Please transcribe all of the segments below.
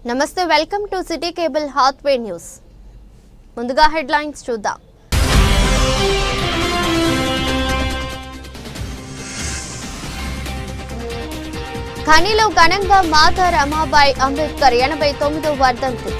నమస్తే, welcome to city cable Hathway news. ముందుగా headlines చూద్దాం. ఖనిలో ఘనంగా మాతా రమాబాయి అంబేద్కర్ 89వ వర్ధంతి.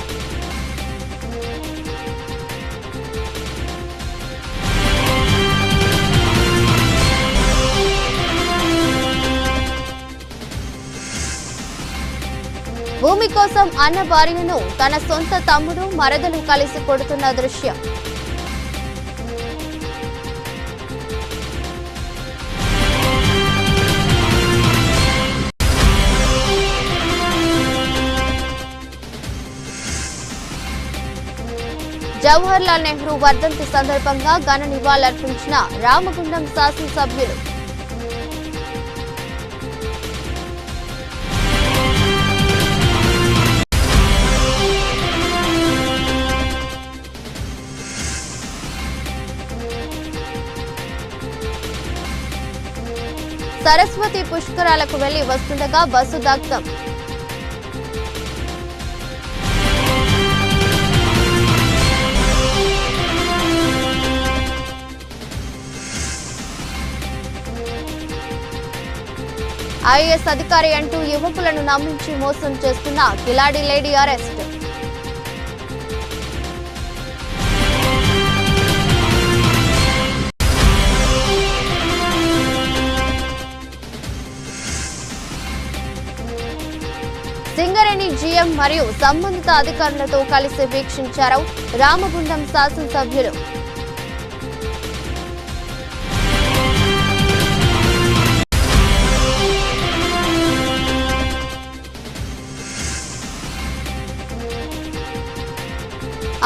భూమి కోసం అన్న భార్యను తన సొంత తమ్ముడు మరదలు కలిసి కొడుతున్న దృశ్యం. జవహర్ లాల్ నెహ్రూ వర్ధంతి సందర్భంగా ఘన నివాళులర్పించిన రామగుండం శాసనసభ్యులు. సరస్వతి పుష్కరాలకు వెళ్లి వస్తుండగా బస్సు దగ్ధం. ఐఏఎస్ అధికారి అంటూ యువకులను నమ్మించి మోసం చేస్తున్న కిలాడి లేడీ అరెస్ట్. సింగరేణి జీఎం మరియు సంబంధిత అధికారులతో కలిసి వీక్షించారు రామగుండం శాసనసభ్యులు.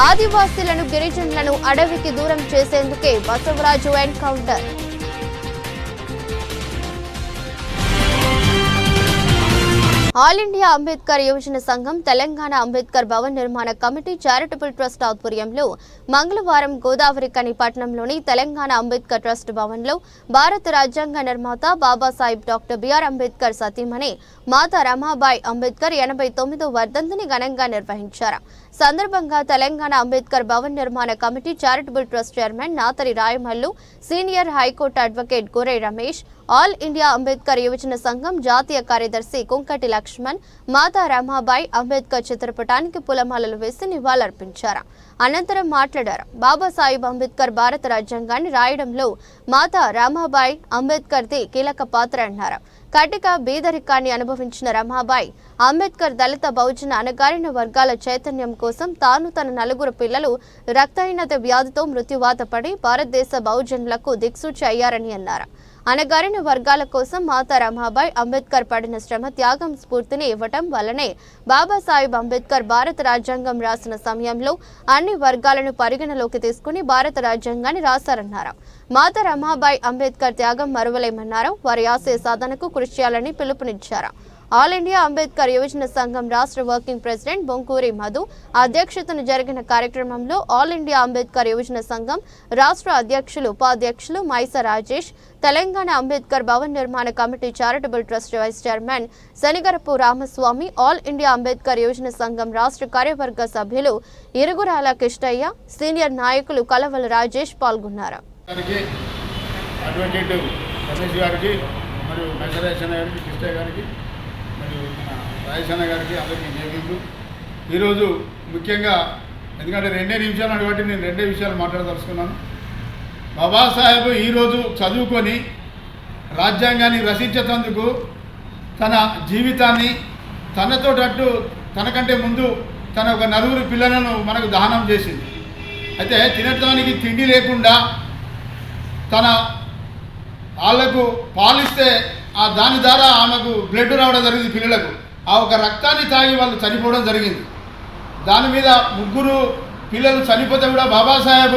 ఆదివాసీలను గిరిజనులను అడవికి దూరం చేసేందుకే Basavaraju encounter. All India Ambedkar యువజన సంఘం తెలంగాణ అంబేద్కర్ భవన్ నిర్మాణ కమిటీ చారిటబుల్ ట్రస్ట్ ఆధ్వర్యంలో మంగళవారం గోదావరి కని పట్టణంలోని తెలంగాణ అంబేద్కర్ ట్రస్ట్ భవన్లో భారత రాజ్యాంగ నిర్మాత బాబాసాహెబ్ డాక్టర్ బిఆర్ అంబేద్కర్ సతీమణి మాతా రమాబాయి అంబేద్కర్ 89వ వర్ధంతిని ఘనంగా నిర్వహించారు. సందర్భంగా తెలంగాణ అంబేద్కర్ భవన్ నిర్మాణ committee charitable trust chairman Natari Rayamallu, senior high court advocate Gorai Ramesh, all India Ambedkar యువజన సంఘం జాతీయ కార్యదర్శి కుంకటి లక్ష్మణ్ మాతా రమాబాయి అంబేద్కర్ చిత్రపటానికి పూలమాలలు వేసి నివాళులర్పించారు. అనంతరం మాట్లాడారు. బాబాసాహెబ్ అంబేద్కర్ భారత రాజ్యాంగాన్ని రాయడంలో మాతా రమాబాయి అంబేద్కర్ది కీలక పాత్ర అన్నారు. కటిక బీదరికాన్ని అనుభవించిన రమాబాయి అంబేద్కర్ దళిత బహుజన అణగారిన వర్గాల చైతన్యం కోసం తాను తన 4 పిల్లలు రక్తహీనత వ్యాధితో మృత్యువాత పడి భారతదేశ బహుజనులకు దిక్సూచి అయ్యారని అన్నారు. అణగారిన వర్గాల కోసం మాతా రమాబాయి అంబేద్కర్ పడిన శ్రమ త్యాగం స్ఫూర్తిని ఇవ్వటం వల్లనే బాబాసాహెబ్ అంబేద్కర్ భారత రాజ్యాంగం రాసిన సమయంలో అన్ని వర్గాలను పరిగణలోకి తీసుకుని భారత రాజ్యాంగాన్ని రాశారన్నారు. మాతా రమాబాయి అంబేద్కర్ త్యాగం మరువలేమన్నారు. వారి ఆశయ సాధనకు కృషి చేయాలని పిలుపునిచ్చారు. ఆల్ ఇండియా అంబేద్కర్ యువజన సంఘం రాష్ట్ర వర్కింగ్ ప్రెసిడెంట్ బొంకూరి మధు అధ్యక్షతన జరిగిన కార్యక్రమంలో ఆల్ ఇండియా అంబేద్కర్ యువజన సంఘం రాష్ట్ర అధ్యక్షులు, ఉపాధ్యక్షులు మైస రాజేష్, తెలంగాణ అంబేద్కర్ భవన్ నిర్మాణ committee charitable trust vice chairman Shanigarapu Ramaswamy, all India Ambedkar యువజన సంఘం రాష్ట్ర కార్యవర్గ సభ్యులు ఇరుగురాల కిష్టయ్య, సీనియర్ నాయకులు కలవల రాజేష్ పాల్గొన్నారు. రాజేశన్న గారికి అందరికీ జేబీలు. ఈరోజు ముఖ్యంగా ఎందుకంటే 2 నిమిషాలు అటువంటి నేను 2 విషయాలు మాట్లాడదలుచుకున్నాను. బాబాసాహెబ్ ఈరోజు చదువుకొని రాజ్యాంగాన్ని రచించేందుకు తన జీవితాన్ని తనతోటట్టు తనకంటే ముందు తన ఒక 4 పిల్లలను మనకు దహనం చేసింది. అయితే తినటానికి తిండి లేకుండా తన వాళ్ళకు పాలిస్తే ఆ దాని ద్వారా ఆమెకు బ్లడ్ రావడం జరిగింది. పిల్లలకు ఆ ఒక రక్తాన్ని తాగి వాళ్ళు చనిపోవడం జరిగింది. దాని మీద 3 పిల్లలు చనిపోతే కూడా బాబాసాహెబ్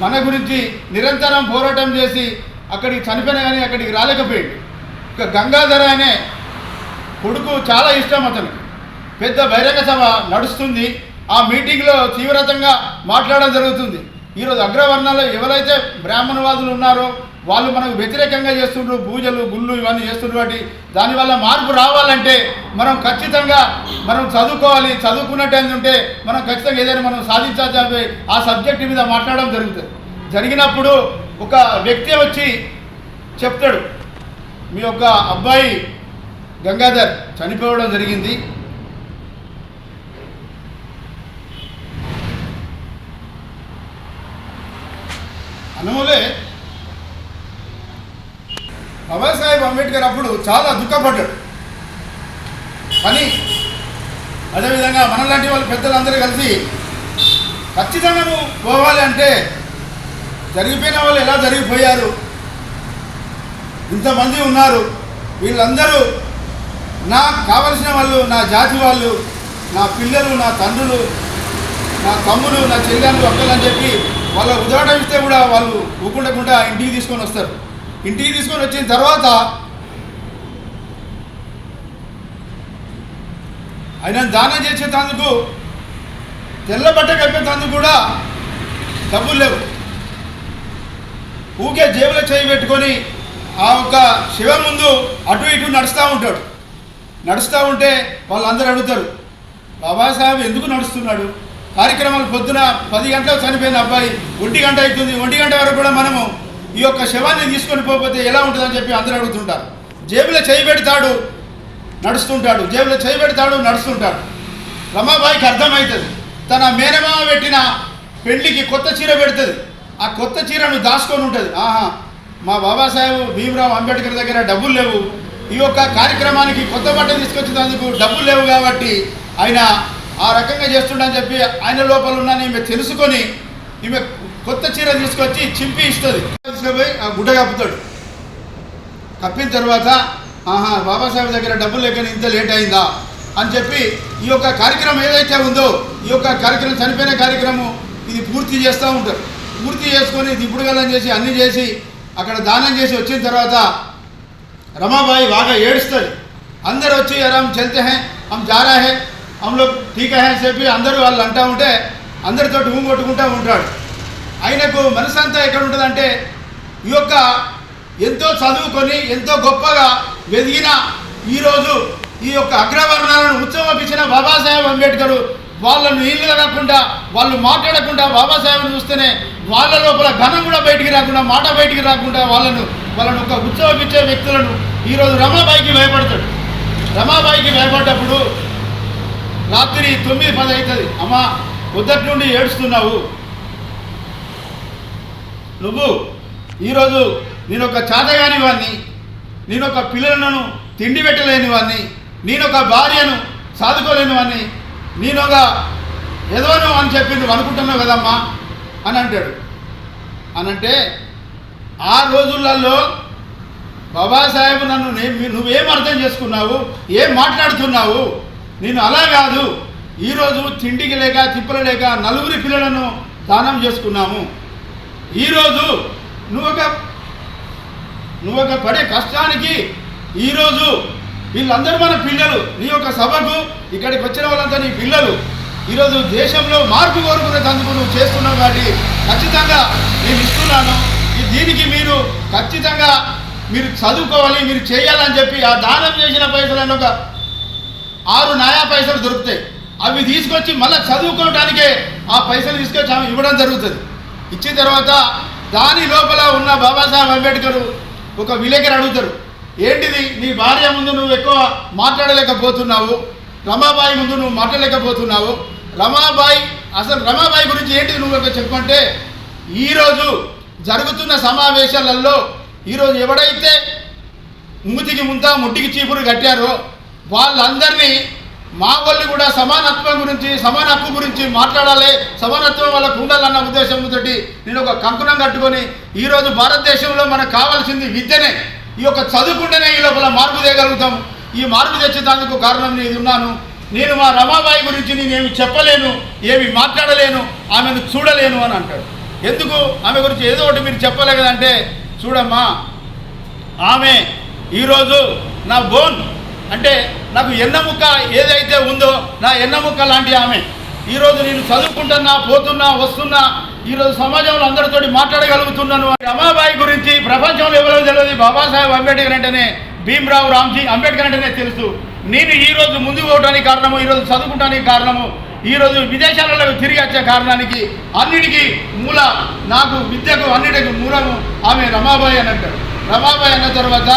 మన గురించి నిరంతరం పోరాటం చేసి అక్కడికి చనిపోయినా కానీ అక్కడికి రాలేకపోయాడు. ఇక గంగాధర అనే కొడుకు చాలా ఇష్టం అతనికి. పెద్ద బహిరంగ సభ నడుస్తుంది. ఆ మీటింగ్లో తీవ్రతంగా మాట్లాడడం జరుగుతుంది. ఈరోజు అగ్రవర్ణాల్లో ఎవరైతే బ్రాహ్మణవాదులు ఉన్నారో వాళ్ళు మనకు వ్యతిరేకంగా చేస్తుండ్రు, పూజలు గుళ్ళు ఇవన్నీ చేస్తుండ్రు. కాబట్టి దానివల్ల మార్పు రావాలంటే మనం ఖచ్చితంగా మనం చదువుకోవాలి. చదువుకున్నట్టు ఉంటే మనం ఖచ్చితంగా ఏదైనా మనం సాధించాలి. ఆ సబ్జెక్ట్ మీద మాట్లాడడం జరుగుతుంది. జరిగినప్పుడు ఒక వ్యక్తి వచ్చి చెప్తాడు, మీ యొక్క అబ్బాయి గంగాధర్ చనిపోవడం జరిగింది, అనమోలే బాబాసాహెబ్ అంబేద్కర్ అప్పుడు చాలా దుఃఖపడ్డాడు. కానీ అదేవిధంగా మనలాంటి వాళ్ళు పెద్దలందరూ కలిసి ఖచ్చితంగా నువ్వు పోవాలి అంటే జరిగిపోయిన వాళ్ళు ఎలా జరిగిపోయారు, ఇంతమంది ఉన్నారు, వీళ్ళందరూ నాకు కావలసిన వాళ్ళు, నా జాతి వాళ్ళు, నా పిల్లలు, నా తండ్రులు, నా తమ్ముడు, నా చెల్లెళ్ళు, అక్కలు అని చెప్పి వాళ్ళ ఉదాహరణ ఇస్తే కూడా వాళ్ళు ఊకుండకుండా ఇంటికి తీసుకొని వస్తారు. ఇంటికి తీసుకొని వచ్చిన తర్వాత ఆయన దానం చేసేటందుకు తెల్ల బట్ట కప్పేటందుకు కూడా డబ్బులు లేవు. ఊకే జేబులో చేయి పెట్టుకొని ఆ ఒక శివం ముందు అటు ఇటు నడుస్తూ ఉంటాడు. నడుస్తూ ఉంటే వాళ్ళందరూ అడుగుతారు, బాబాసాహెబ్ ఎందుకు నడుస్తున్నాడు? కార్యక్రమాలు పొద్దున 10 గంటలకు చనిపోయిన అబ్బాయి 1 గంట అవుతుంది, 1 గంట వరకు కూడా మనము ఈ యొక్క శవాన్ని తీసుకొని పోతే ఎలా ఉంటుందని చెప్పి అందరూ అడుగుతుంటారు. జేబులో చేయి పెడతాడు, నడుస్తుంటాడు, జేబులో చేయి పెడతాడు, నడుస్తుంటాడు. రమాబాయికి అర్థమవుతుంది, తన మేనమామ పెట్టిన పెళ్లికి కొత్త చీర పెడుతుంది, ఆ కొత్త చీరను దాచుకొని ఉంటుంది. ఆహా, మా బాబాసాహెబ్ భీమరావు అంబేద్కర్ దగ్గర డబ్బులు లేవు, ఈ యొక్క కార్యక్రమానికి కొత్త బట్టలు తీసుకొచ్చేందుకు డబ్బులు లేవు కాబట్టి ఆయన ఆ రకంగా చేస్తుండని చెప్పి ఆయన లోపల ఉన్న ఈమె తెలుసుకొని ఈమె కొత్త చీర తీసుకొచ్చి చింపి ఇస్తుంది. తీసుకుపోయి ఆ గుడ్డ కప్పుతాడు. కప్పిన తర్వాత ఆహా, బాబాసాహెబ్ దగ్గర డబ్బులు లేక ఇంత లేట్ అయిందా అని చెప్పి ఈ యొక్క కార్యక్రమం ఏదైతే ఉందో ఈ యొక్క కార్యక్రమం చనిపోయిన కార్యక్రమం ఇది పూర్తి చేస్తూ ఉంటారు. పూర్తి చేసుకొని దిప్పుడుగలం చేసి అన్నీ చేసి అక్కడ దానం చేసి వచ్చిన తర్వాత రమాబాయి బాగా ఏడుస్తుంది. అందరు వచ్చి అరామ్ చల్తే హే, హమ్ జా రా హే, హమ్ లోగ్ ఠీక్ హే అని చెప్పి అందరూ వాళ్ళు అంటూ ఉంటే అందరితో కొట్టుకుంటూ ఉంటాడు. ఆయనకు మనసంతా ఎక్కడ ఉంటుందంటే ఈ యొక్క ఎంతో చదువుకొని ఎంతో గొప్పగా వెదిగిన ఈరోజు ఈ యొక్క అగ్రవర్ణాలను ఉత్సవపించిన బాబాసాహెబ్ అంబేద్కర్ వాళ్ళను నీళ్ళు రాకుండా వాళ్ళు మాట్లాడకుండా బాబాసాహెబ్ని చూస్తేనే వాళ్ళ లోపల ఘనం కూడా బయటికి రాకుండా మాట బయటికి రాకుండా వాళ్ళను ఒక ఉత్సవపించే వ్యక్తులను ఈరోజు రమాబాయికి భయపడతాడు. రమాబాయికి భయపడ్డప్పుడు రాత్రి 9-10 అవుతుంది. అమ్మా, పొద్దుటి నుండి ఏడుస్తున్నావు, నువ్వు ఈరోజు నేనొక చాతగాని వాడిని, నేనొక పిల్లలను తిండి పెట్టలేని వాడిని, నేనొక భార్యను సాదుకోలేని వాడిని, నేనొక ఎదవను అని చెప్పి నువ్వు అనుకుంటున్నావు కదమ్మా అని అంటాడు. అనంటే ఆ రోజులలో బాబాసాహెబ్ నన్ను నువ్వేం అర్థం చేసుకున్నావు, ఏం మాట్లాడుతున్నావు, నేను అలా కాదు, ఈరోజు తిండికి లేక తిప్పలు లేక 4 పిల్లలను దానం చేసుకున్నాము. ఈరోజు నువ్వు ఒక పడే కష్టానికి ఈరోజు వీళ్ళందరూ మన పిల్లలు, నీ యొక్క సభకు ఇక్కడికి వచ్చిన వాళ్ళంతా నీ పిల్లలు. ఈరోజు దేశంలో మార్పు కోరుకునేందుకు నువ్వు చేస్తున్నావు కాబట్టి ఖచ్చితంగా నేను ఇస్తున్నాను. దీనికి మీరు ఖచ్చితంగా మీరు చదువుకోవాలి, మీరు చేయాలని చెప్పి ఆ దానం చేసిన పైసలను ఒక 6 నయా పైసలు దొరుకుతాయి. అవి తీసుకొచ్చి మళ్ళీ చదువుకోవడానికే ఆ పైసలు తీసుకొచ్చి ఆమె ఇవ్వడం జరుగుతుంది. ఇచ్చిన తర్వాత దాని లోపల ఉన్న బాబాసాహెబ్ అంబేద్కర్ ఒక విలేకరు అడుగుతారు, ఏంటిది నీ భార్య ముందు నువ్వు ఎక్కువ మాట్లాడలేకపోతున్నావు, రమాబాయి ముందు నువ్వు మాట్లాడలేకపోతున్నావు, రమాబాయి గురించి ఏంటిది నువ్వు ఒక చెప్పంటే, ఈరోజు జరుగుతున్న సమావేశాలలో ఈరోజు ఎవడైతే మూతికి ముంత ముట్టికి చీపురు కట్టారో వాళ్ళందరినీ మా వాళ్ళు కూడా సమానత్వం గురించి సమాన హక్కు గురించి మాట్లాడాలి, సమానత్వం వాళ్ళకు ఉండాలన్న ఉద్దేశంతో నేను ఒక కంకణం కట్టుకొని ఈరోజు భారతదేశంలో మనకు కావాల్సింది విద్యనే, ఈ యొక్క చదువుకుంటేనే ఈ లోపల మార్పు తేగలుగుతాం. ఈ మార్పు తెచ్చేందుకు కారణం నేను ఉన్నాను. నేను మా రమాబాయి గురించి నేనేమి చెప్పలేను, ఏమి మాట్లాడలేను, ఆమెను చూడలేను అని అంటాడు. ఎందుకు ఆమె గురించి ఏదో ఒకటి మీరు చెప్పలే కదంటే, చూడమ్మా, ఆమె ఈరోజు నా బోన్ అంటే నాకు ఎన్నముక్క ఏదైతే ఉందో నా ఎన్నముక్క లాంటి ఆమె. ఈరోజు నేను చదువుకుంటున్నా, పోతున్నా, వస్తున్నా, ఈరోజు సమాజంలో అందరితోటి మాట్లాడగలుగుతున్నాను. రమాబాయి గురించి ప్రపంచంలో ఎవరో తెలియదు, బాబాసాహెబ్ అంబేద్కర్ అంటేనే, భీమ్రావ్ రామ్జీ అంబేద్కర్ అంటేనే తెలుసు. నేను ఈరోజు ముందుకు పోవడానికి కారణము, ఈరోజు చదువుకుంటానికి కారణము, ఈరోజు విదేశాలలో తిరిగి వచ్చే కారణానికి అన్నిటికీ మూల, నాకు విద్యకు అన్నిటికీ మూలము ఆమె రమాబాయి అని అంటారు. రమాబాయి అన్న తర్వాత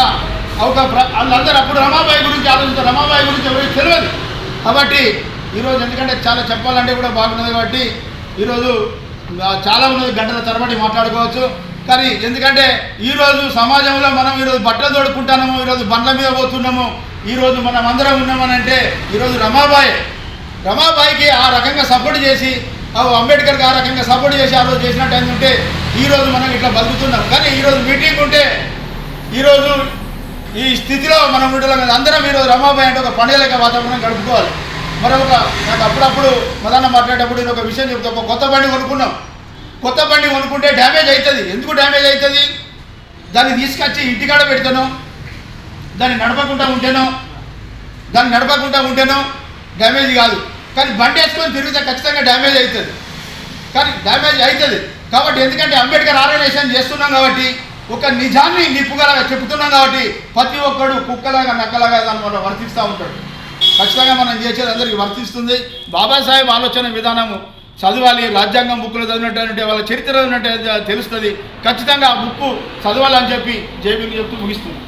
వాళ్ళందరూ అప్పుడు రమాబాయి గురించి ఆలోచిస్తారు, రమాబాయి గురించి ఎవరికి తెలియదు. కాబట్టి ఈరోజు ఎందుకంటే చాలా చెప్పాలంటే కూడా బాగున్నది, కాబట్టి ఈరోజు చాలా ఉన్నది, గంటల తరబడి మాట్లాడుకోవచ్చు. కానీ ఎందుకంటే ఈరోజు సమాజంలో మనం ఈరోజు బట్టలు తోడుకుంటున్నాము, ఈరోజు బండ్ల మీద పోతున్నాము, ఈరోజు మనం అందరం ఉన్నామని అంటే ఈరోజు రమాబాయికి ఆ రకంగా సపోర్ట్ చేసి, అంబేద్కర్కి ఆ రకంగా సపోర్ట్ చేసి ఆ రోజు చేసినట్టు ఏంటంటే ఈరోజు మనం ఇట్లా బతుకుతున్నాం. కానీ ఈరోజు మీటింగ్ ఉంటే ఈరోజు ఈ స్థితిలో మనం ఉండడం అందరం ఈరోజు రమాబాయి అంటే ఒక పండుగలక వాతావరణం గడుపుకోవాలి. మరొక నాకు అప్పుడప్పుడు మదన్న మాట్లాడేటప్పుడు నేను ఒక విషయం చెప్తా. ఒక కొత్త బండి కొనుక్కున్నాం, కొత్త బండి కొనుక్కుంటే డ్యామేజ్ అవుతుంది. ఎందుకు డ్యామేజ్ అవుతుంది? దాన్ని తీసుకొచ్చి ఇంటికాడ పెడతాను, దాన్ని నడపకుండా ఉంటేనో డ్యామేజ్ కాదు. కానీ బండి వేసుకొని తిరిగితే ఖచ్చితంగా డ్యామేజ్ అవుతుంది. కానీ డ్యామేజ్ అవుతుంది కాబట్టి ఎందుకంటే అంబేద్కర్ ఆర్గనైజేషన్ చేస్తున్నాం కాబట్టి, ఒక నిజాన్ని నిప్పుగలాగా చెప్తున్నాం కాబట్టి ప్రతి ఒక్కడు కుక్కలాగా నక్కలాగా దాన్ని మనం వర్తిస్తూ ఉంటాడు. ఖచ్చితంగా మనం చేసేది అందరికీ వర్తిస్తుంది. బాబాసాహెబ్ ఆలోచన విధానము చదవాలి, రాజ్యాంగం బుక్లో చదివినట్టు వాళ్ళ చరిత్ర ఉన్నట్టు తెలుస్తుంది. ఖచ్చితంగా ఆ బుక్ చదవాలని చెప్పి జేబీకి చెప్తూ ముగిస్తుంది.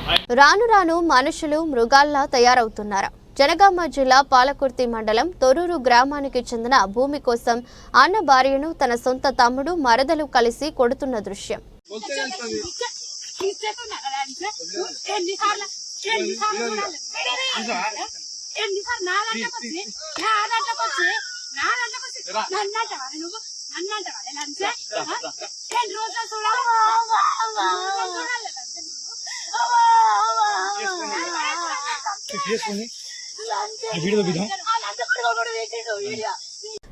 రాను రాను మనుషులు మృగాల్లా తయారవుతున్నారు. జనగామ జిల్లా పాలకుర్తి మండలం తొర్రూరు గ్రామానికి చెందిన భూమి కోసం అన్న భార్యను తన సొంత తమ్ముడు మరదలు కలిసి కొడుతున్న దృశ్యం.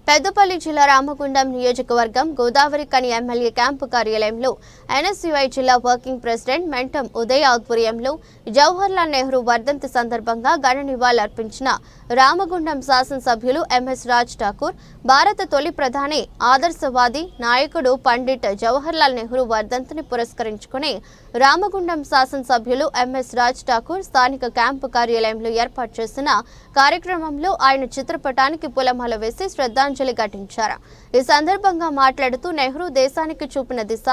పెద్దపల్లి జిల్లా రామగుండం నియోజకవర్గం గోదావరి కని ఎమ్మెల్యే క్యాంపు కార్యాలయంలో ఎన్ఎస్యుఐ జిల్లా వర్కింగ్ ప్రెసిడెంట్ మెంటం ఉదయ్ ఆధ్వర్యంలో జవహర్లాల్ నెహ్రూ వర్ధంతి సందర్భంగా ఘన నివాళులర్పించిన రామగుండం శాసనసభ్యులు ఎంఎస్ రాజ్ ఠాకూర్, భారత తొలి ప్రధాని, ఆదర్శవాది నాయకుడు పండిట్ జవహర్లాల్ నెహ్రూ వర్ధంతిని పురస్కరించుకుని రామగుండం శాసనసభ్యులు ఎంఎస్ రాజ్ ఠాకూర్ స్థానిక క్యాంపు కార్యాలయంలో ఏర్పాటు చేసిన కార్యక్రమంలో ఆయన చిత్రపటానికి పూలమాల వేసి శ్రద్ధాంజలి ఘటించారు. ఈ సందర్భంగా మాట్లాడుతూ నెహ్రూ దేశానికి చూపిన దిశ,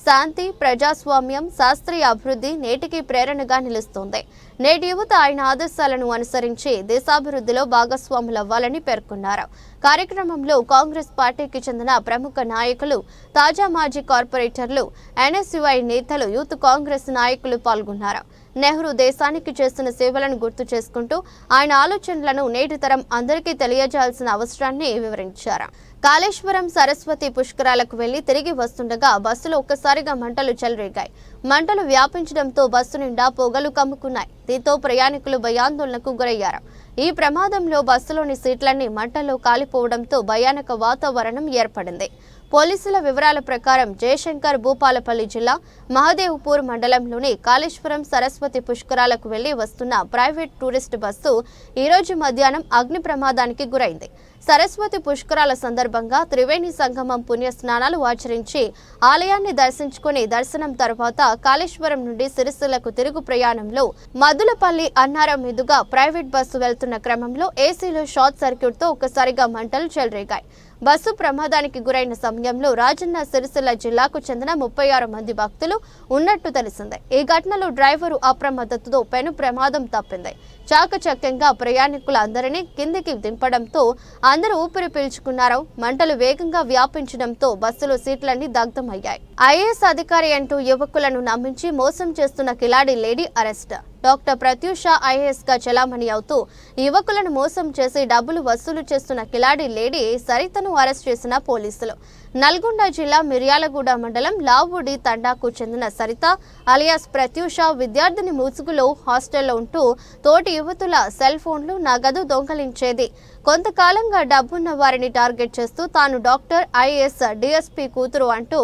శాంతి, ప్రజాస్వామ్యం, శాస్త్రీయ అభివృద్ధి నేటికి ప్రేరణగా నిలుస్తోంది. నేటి యువత ఆయన ఆదర్శాలను అనుసరించి దేశాభివృద్ధిలో భాగస్వాములవ్వాలని పేర్కొన్నారు. కార్యక్రమంలో కాంగ్రెస్ పార్టీకి చెందిన ప్రముఖ నాయకులు, తాజా మాజీ కార్పొరేటర్లు, ఎన్ఎస్యుఐ నేతలు, యూత్ కాంగ్రెస్ నాయకులు పాల్గొన్నారు. నెహ్రూ దేశానికి చేసిన సేవలను గుర్తు చేసుకుంటూ ఆయన ఆలోచనలను నేటి తరం అందరికీ తెలియజేయాల్సిన అవసరాన్ని వివరించారు. కాళేశ్వరం సరస్వతి పుష్కరాలకు వెళ్లి తిరిగి వస్తుండగా బస్సులో ఒక్కసారిగా మంటలు చెలరేగాయి. మంటలు వ్యాపించడంతో బస్సు నిండా పొగలు కమ్ముకున్నాయి. దీంతో ప్రయాణికులు భయాందోళనకు గురయ్యారు. ఈ ప్రమాదంలో బస్సులోని సీట్లన్నీ మంటల్లో కాలిపోవడంతో భయానక వాతావరణం ఏర్పడింది. పోలీసుల వివరాల ప్రకారం జయశంకర్ భూపాలపల్లి జిల్లా మహదేవ్పూర్ మండలంలోని కాళేశ్వరం సరస్వతి పుష్కరాలకు వెళ్లి వస్తున్న ప్రైవేట్ టూరిస్ట్ బస్సు ఈరోజు మధ్యాహ్నం అగ్ని ప్రమాదానికి గురైంది. సరస్వతి పుష్కరాల సందర్భంగా త్రివేణి సంగమం పుణ్యస్నానాలు ఆచరించి ఆలయాన్ని దర్శించుకుని దర్శనం తర్వాత కాళేశ్వరం నుండి సిరిసిల్లకు తిరుగు ప్రయాణంలో మద్దులపల్లి అన్నారం మీదుగా ప్రైవేట్ బస్సు వెళ్తున్న క్రమంలో ఏసీలో షార్ట్ సర్క్యూట్తో ఒక్కసారిగా మంటలు చెలరేగాయి. బస్సు ప్రమాదానికి గురైన సమయంలో రాజన్న సిరిసిల్ల జిల్లాకు చెందిన 36 మంది భక్తులు ఉన్నట్టు తెలిసింది. ఈ ఘటనలో డ్రైవరు అప్రమత్తతతో పెను ప్రమాదం తప్పింది. చాకచక్యంగా ప్రయాణికులందరినీ కిందికి దింపడంతో అందరూ ఊపిరి పీల్చుకున్నారు. మంటలు వేగంగా వ్యాపించడంతో బస్సులో సీట్లన్నీ దగ్ధమయ్యాయి. ఐఏఎస్ అధికారి అంటూ యువకులను నమ్మించి మోసం చేస్తున్న కిలాడి lady arrest. Doctor Pratyusha IAS గా చలామణి అవుతూ యువకులను మోసం చేసి డబ్బులు వసూలు చేస్తున్న కిలాడి లేడీ సరితను అరెస్ట్ చేసిన పోలీసులు. నల్గొండ జిల్లా మిర్యాలగూడ మండలం లావుడి తండాకు చెందిన సరిత అలియాస్ ప్రత్యూష విద్యార్థిని ముసుగులో హాస్టల్లో ఉంటూ తోటి యువతుల సెల్ ఫోన్లు నగదు దొంగలించేది. కొంతకాలంగా డబ్బున్న వారిని టార్గెట్ చేస్తూ తాను డాక్టర్, ఐఏఎస్, డిఎస్పీ కూతురు అంటూ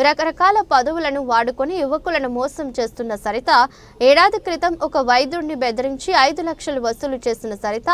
రకరకాల పదవులను వాడుకొని యువకులను మోసం చేస్తున్న సరిత ఏడాది క్రితం ఒక వైద్యుడిని బెదిరించి 5 లక్షలు వసూలు చేసిన సరిత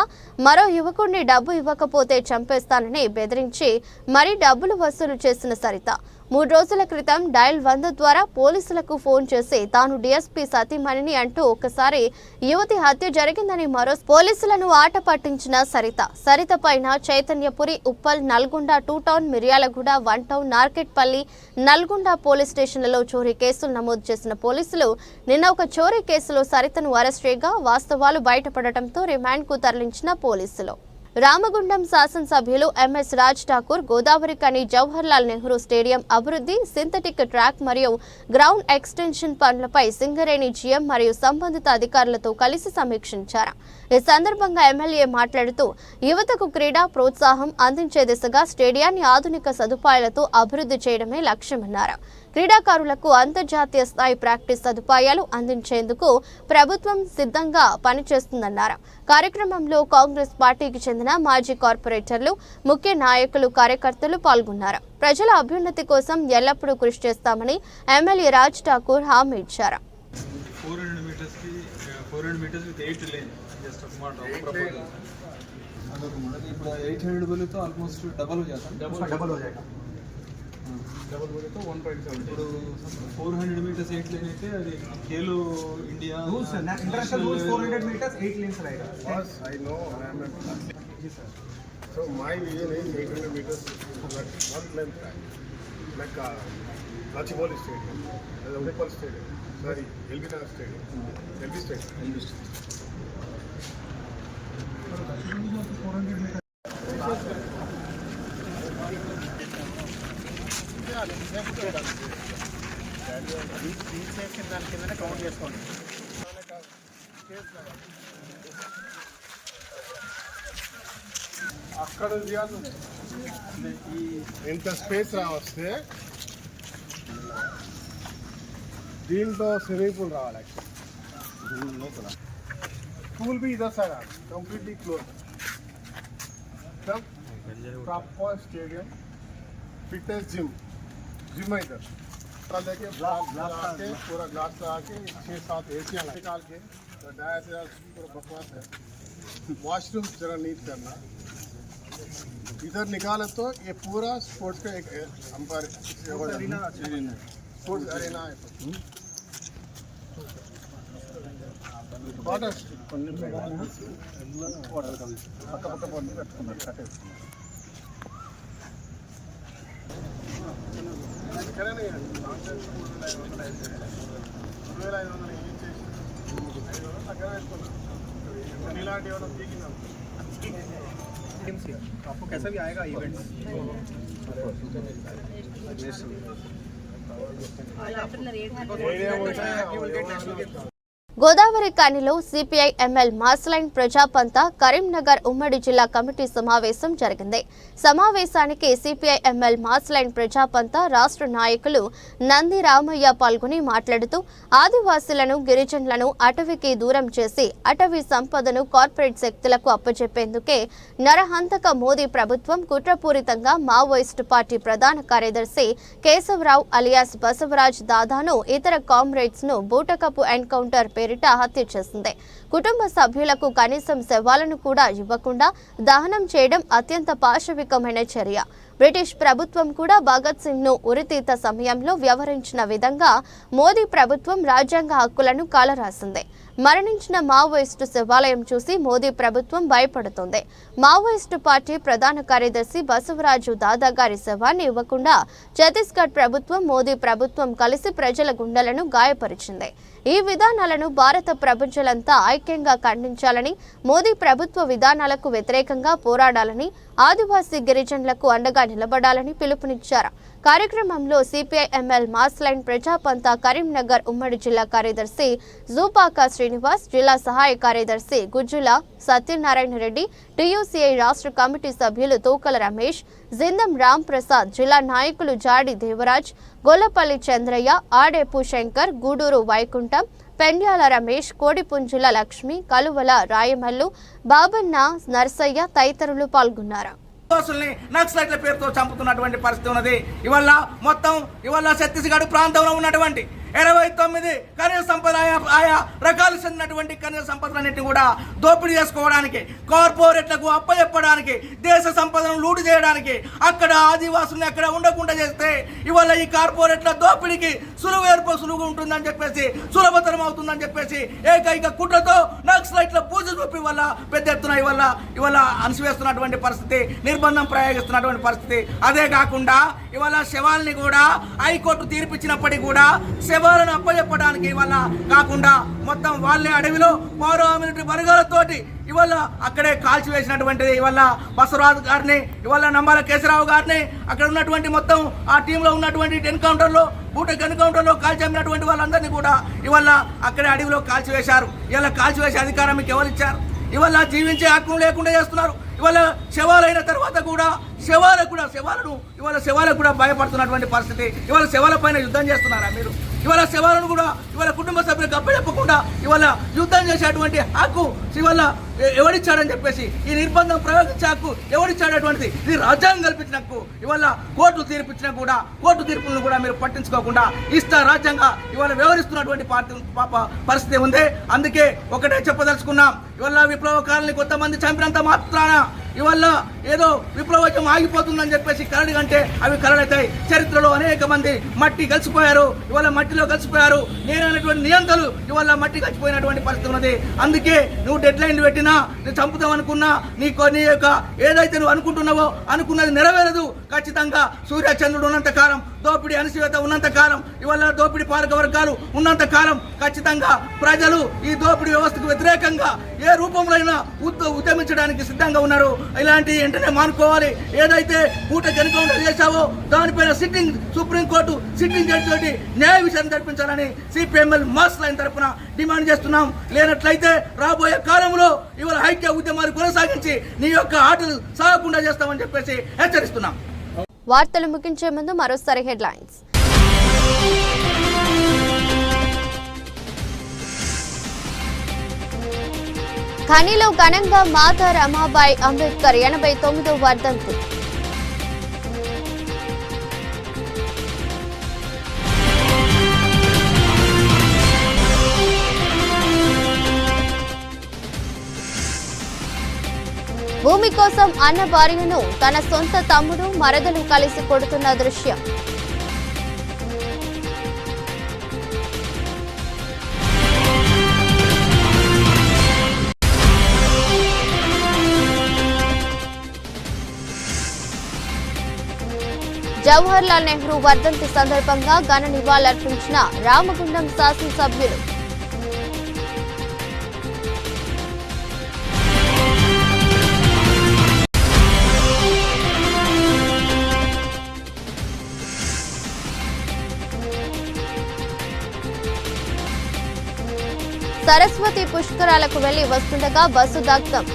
మరో యువకుడిని డబ్బు ఇవ్వకపోతే చంపేస్తానని బెదిరించి మరీ డబ్బులు వసూలు చేసిన సరిత 3 రోజుల క్రితం డయల్ 100 ద్వారా పోలీసులకు ఫోన్ చేసి తాను డిఎస్పీ సతీమణిని అంటూ ఒకసారి యువతి హత్య జరిగిందని మరో పోలీసులను ఆట పట్టించిన సరిత పైన Chaitanyapuri, Uppal, Nalgonda 2 town, Miryalaguda 1 town, Narketpally, Nalgonda police స్టేషన్లలో చోరీ కేసులు నమోదు చేసిన పోలీసులు నిన్న ఒక చోరీ కేసులో సరితను అరెస్ట్ చేయగా వాస్తవాలు బయటపడటంతో రిమాండ్కు తరలించిన పోలీసులు. రామగుండం శాసనసభ్యులు ఎంఎస్ రాజ్ ఠాకూర్ గోదావరి కని జవహర్లాల్ నెహ్రూ స్టేడియం అభివృద్ధి, సింథటిక్ ట్రాక్ మరియు గ్రౌండ్ ఎక్స్టెన్షన్ పనులపై సింగరేణి జీఎం మరియు సంబంధిత అధికారులతో కలిసి సమీక్షించారు. ఈ సందర్భంగా ఎమ్మెల్యే మాట్లాడుతూ యువతకు క్రీడా ప్రోత్సాహం అందించే దిశగా స్టేడియాన్ని ఆధునిక సదుపాయాలతో అభివృద్ధి చేయడమే లక్ష్యమన్నారు. క్రీడాకారులకు అంతర్జాతీయ స్థాయి ప్రాక్టీస్ సదుపాయాలు అందించేందుకు ప్రభుత్వం సిద్ధంగా పనిచేస్తుందన్నారు. కార్యక్రమంలో కాంగ్రెస్ పార్టీకి చెందిన మాజీ కార్పొరేటర్లు, ముఖ్య నాయకులు, కార్యకర్తలు పాల్గొన్నారు. ప్రజల అభ్యున్నతి కోసం ఎల్లప్పుడూ కృషి చేస్తామని ఎమ్మెల్యే రాజ్ ఠాకూర్ హామీ ఇచ్చారు. 400 meters with 8 lane. Just a smart proposal. ఇప్పుడు 800 बोले तो ऑलमोस्ट डबल हो जाता है. डबल हो जाएगा. डबल बोले तो 1.7. ఇప్పుడు 400 meters 8 lane అయితే అది Khelo India rules international rules 400 meters 8 lanes रहेगा. Yes, I know. I am an athlete. Yes sir. So my vision is 800 meters one length track, like Gachibowli Stadium, the Udipal Stadium, sorry, LB Nagar Stadium, LB Stadium. అక్కడ ఇంత space రావస్తే దీంట్లో swimming pool రావాలి. Pool బి ఇదర్ side completely close. Proper stadium, fitness gym है इधर. देखिए पूरा ग्लास लगा के 6-7 एसियाँ निकाल के पूरा बकवास है. वॉशरूम जरा नीट करना. इधर निकाले तो ये पूरा स्पोर्ट्स का एक अंपायर स्पोर्ट्स अरेना है. आपको कैसा भी आएगा इवेंट. గోదావరి కనిలో CPI ML mass line Prajapantha Karimnagar ఉమ్మడి జిల్లా కమిటీ సమావేశం జరిగింది. సమావేశానికి సిపిఐ ఎంఎల్ మాస్లైన్ ప్రజాపంత రాష్ట్ర నాయకులు నంది రామయ్య పాల్గొని మాట్లాడుతూ ఆదివాసీలను, గిరిజనులను అటవీకి దూరం చేసి అటవీ సంపదను కార్పొరేట్ శక్తులకు అప్పచెప్పేందుకే నరహంతక మోదీ ప్రభుత్వం కుట్రపూరితంగా మావోయిస్టు పార్టీ ప్రధాన కార్యదర్శి కేశవరావు అలియాస్ బసవరాజ్ దాదాను, ఇతర కామ్రేడ్స్ ను బూటకపు ఎన్కౌంటర్ పేరిట హత్య చేసింది. కుటుంబ సభ్యులకు కనీసం శవాలను కూడా ఇవ్వకుండా దహనం చేయడం అత్యంత పాశవికమైన చర్య. బ్రిటిష్ ప్రభుత్వం కూడా భగత్ సింగ్ ను ఉరితీత సమయంలో వ్యవహరించిన విధంగా మోదీ ప్రభుత్వం రాజ్యాంగ హక్కులను కాలరాసింది. మరణించిన మావోయిస్టు శివాలయం చూసి మోదీ ప్రభుత్వం భయపడుతోంది. మావోయిస్టు పార్టీ ప్రధాన కార్యదర్శి బసవరాజు దాదా గారి శవాన్ని ఇవ్వకుండా ఛత్తీస్గఢ్ ప్రభుత్వం, మోదీ ప్రభుత్వం కలిసి ప్రజల గుండెలను గాయపరిచింది. ఈ విధానాలను భారత ప్రజలంతా ఐక్యంగా ఖండించాలని, మోదీ ప్రభుత్వ విధానాలకు వ్యతిరేకంగా పోరాడాలని, ఆదివాసీ గిరిజనులకు అండగా నిలబడాలని పిలుపునిచ్చారు. కార్యక్రమంలో CPI ML mass line ప్రజాపంత Karimnagar ఉమ్మడి జిల్లా కార్యదర్శి జూపాక శ్రీనివాస్, జిల్లా సహాయ కార్యదర్శి గుజ్జుల సత్యనారాయణ రెడ్డి, టీయూసీఐ రాష్ట్ర కమిటీ సభ్యులు తూకల రమేష్, జిందం రామ్ ప్రసాద్, జిల్లా నాయకులు జాడి దేవరాజ్, గొల్లపల్లి చంద్రయ్య, ఆడేపు శంకర్, గూడూరు వైకుంఠం, పెండ్యాల రమేష్, కోడిపుంజుల లక్ష్మి, కలువల రాయమల్లు, బాబన్న నర్సయ్య తదితరులు పాల్గొన్నారు. నక్సలైట్ల పేరుతో చంపుతున్నటువంటి పరిస్థితి ఉన్నది. ఇవాళ ఛత్తీస్గఢ్ ప్రాంతంలో ఉన్నటువంటి 29 ఖనిజ సంపద ఆయా రకాలు చెందినటువంటి ఖనిజ సంపదలన్నింటినీ కూడా దోపిడీ చేసుకోవడానికి, కార్పొరేట్లకు అప్పచెప్పడానికి, దేశ సంపదను లూటు చేయడానికి, అక్కడ ఆదివాసుల్ని అక్కడ ఉండకుండా చేస్తే ఇవాళ ఈ కార్పొరేట్ల దోపిడీకి సులువుగా ఉంటుందని చెప్పేసి, సులభతరం అవుతుందని చెప్పేసి ఏకైక కుట్రతో నక్సలైట్ల పూజ చూపి వల్ల పెద్ద ఎత్తున ఇవాళ అణిసివేస్తున్నటువంటి పరిస్థితి, నిర్బంధం ప్రయోగిస్తున్నటువంటి పరిస్థితి. అదే కాకుండా ఇవాళ శవాల్ని కూడా హైకోర్టు తీర్పిచ్చినప్పటికీ కూడా శవాలను అప్పచెప్పడానికి ఇవాళ కాకుండా మొత్తం వాళ్ళే అడవిలో పారామిలిటరీ వర్గాలతోటి ఇవాళ అక్కడే కాల్చివేసినటువంటిది. ఇవాళ బసవరాజు గారిని, ఇవాళ నంబాల కేశరావు గారిని, అక్కడ ఉన్నటువంటి మొత్తం ఆ టీంలో ఉన్నటువంటి బూటెక్ ఎన్కౌంటర్లో కాల్చమ్మినటువంటి వాళ్ళందరినీ కూడా ఇవాళ అక్కడే అడవిలో కాల్చివేశారు. ఇలా కాల్చివేసే అధికారం మీకు ఎవరు ఇచ్చారు? ఇవాళ జీవించే హక్కును లేకుండా చేస్తున్నారు. ఇవాళ శవాలైన తర్వాత కూడా శవాలకు కూడా భయపడుతున్నటువంటి పరిస్థితి. ఇవాళ శవాల పైన యుద్ధం చేస్తున్నారా మీరు? ఇవాళ శవాలను కూడా ఇవాళ కుటుంబ సభ్యులకు అప్పచెప్పకుండా ఇవాళ యుద్ధం చేసేటువంటి హక్కు ఇవాళ ఎవరిచ్చాడని చెప్పేసి, ఈ నిర్బంధం ప్రయోగించే హక్కు ఎవరిచ్చాడటువంటిది? ఇది రాజ్యాంగం కల్పించిన హక్కు. ఇవాళ కోర్టు తీర్పులను కూడా మీరు పట్టించుకోకుండా రాజ్యాంగంగా ఇవాళ వ్యవహరిస్తున్నటువంటి పరిస్థితి ఉంది. అందుకే ఒకటే చెప్పదలుచుకున్నాం, ఇవాళ విప్లవకారుల్ని కొంతమంది చంపినంత మాత్రాన ఇవాళ ఏదో విప్లవం ఆగిపోతుందని చెప్పేసి కరడి కంటే అవి కరడతాయి. చరిత్రలో అనేక మంది మట్టి కలిసిపోయారు, ఇవాళ మట్టిలో కలిసిపోయారు. నేనైనటువంటి నియంతలు ఇవాళ మట్టి కలిసిపోయినటువంటి పరిస్థితి ఉన్నది. అందుకే నువ్వు డెడ్ లైన్ పెట్టినా, నువ్వు చంపుతాం అనుకున్నా, నీ యొక్క ఏదైతే నువ్వు అనుకుంటున్నావో అనుకున్నది నెరవేరదు. ఖచ్చితంగా సూర్యచంద్రుడు ఉన్నంత కాలం, దోపిడీ అణిచివేత ఉన్నంత కాలం, ఇవాళ దోపిడీ పాలక వర్గాలు ఉన్నంత కాలం ఖచ్చితంగా ప్రజలు ఈ దోపిడీ వ్యవస్థకు వ్యతిరేకంగా ఏ రూపంలో అయినా ఉద్యమించడానికి సిద్ధంగా ఉన్నారు. ఇలాంటి వెంటనే మానుకోవాలి. ఏదైతే బూటెక్ ఎన్కౌంటర్ చేశావో దానిపైన సుప్రీంకోర్టు సిట్టింగ్ జడ్జి తోటి న్యాయ విషయం జరిపించాలని సిపిఎంఎల్ మాస్ లైన్ తరఫున డిమాండ్ చేస్తున్నాం. లేనట్లయితే రాబోయే కాలంలో ఇవాళ ఐక్య ఉద్యమాన్ని కొనసాగించి నీ యొక్క ఆటలు సాగకుండా చేస్తామని చెప్పేసి హెచ్చరిస్తున్నాం. వార్తలు ముగించే ముందు మరోసారి హెడ్లైన్స్. ఖనిలో ఘనంగా మాతా రమాబాయి అంబేద్కర్ 89వ వర్ధంతి. భూమి కోసం అన్న భార్యను తన సొంత తమ్ముడు మరదలు కలిసి కొడుతున్న దృశ్యం. జవహర్ లాల్ నెహ్రూ వర్ధంతి సందర్భంగా ఘన నివాళులర్పించిన రామగుండం శాసనసభ్యులు. సరస్వతి పుష్కరాలకు వెళ్లి వస్తుండగా బస్సు దగ్ధం.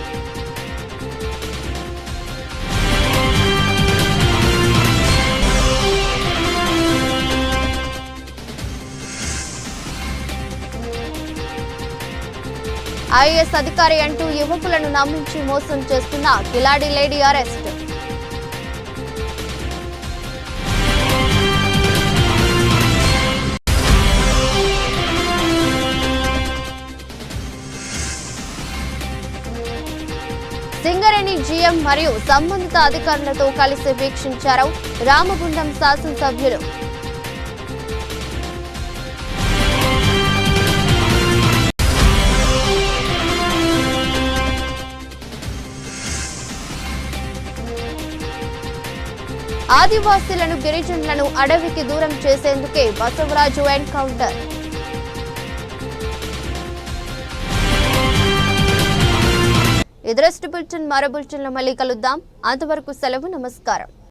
ఐఏఎస్ అధికారి అంటూ యువకులను నమ్మించి మోసం చేస్తున్న కిలాడి లేడీ అరెస్ట్. సింగరేణి జీఎం మరియు సంబంధిత అధికారులతో కలిసి వీక్షించారు రామగుండం శాసనసభ్యులు. ఆదివాసీలను గిరిజనులను అడవికి దూరం చేసేందుకే బసవరాజు ఎన్కౌంటర్. ఎదురెస్ట్ బులెటిన్ మరో బులెటిన్లో మళ్ళీ కలుద్దాం. అంతవరకు సెలవు. నమస్కారం.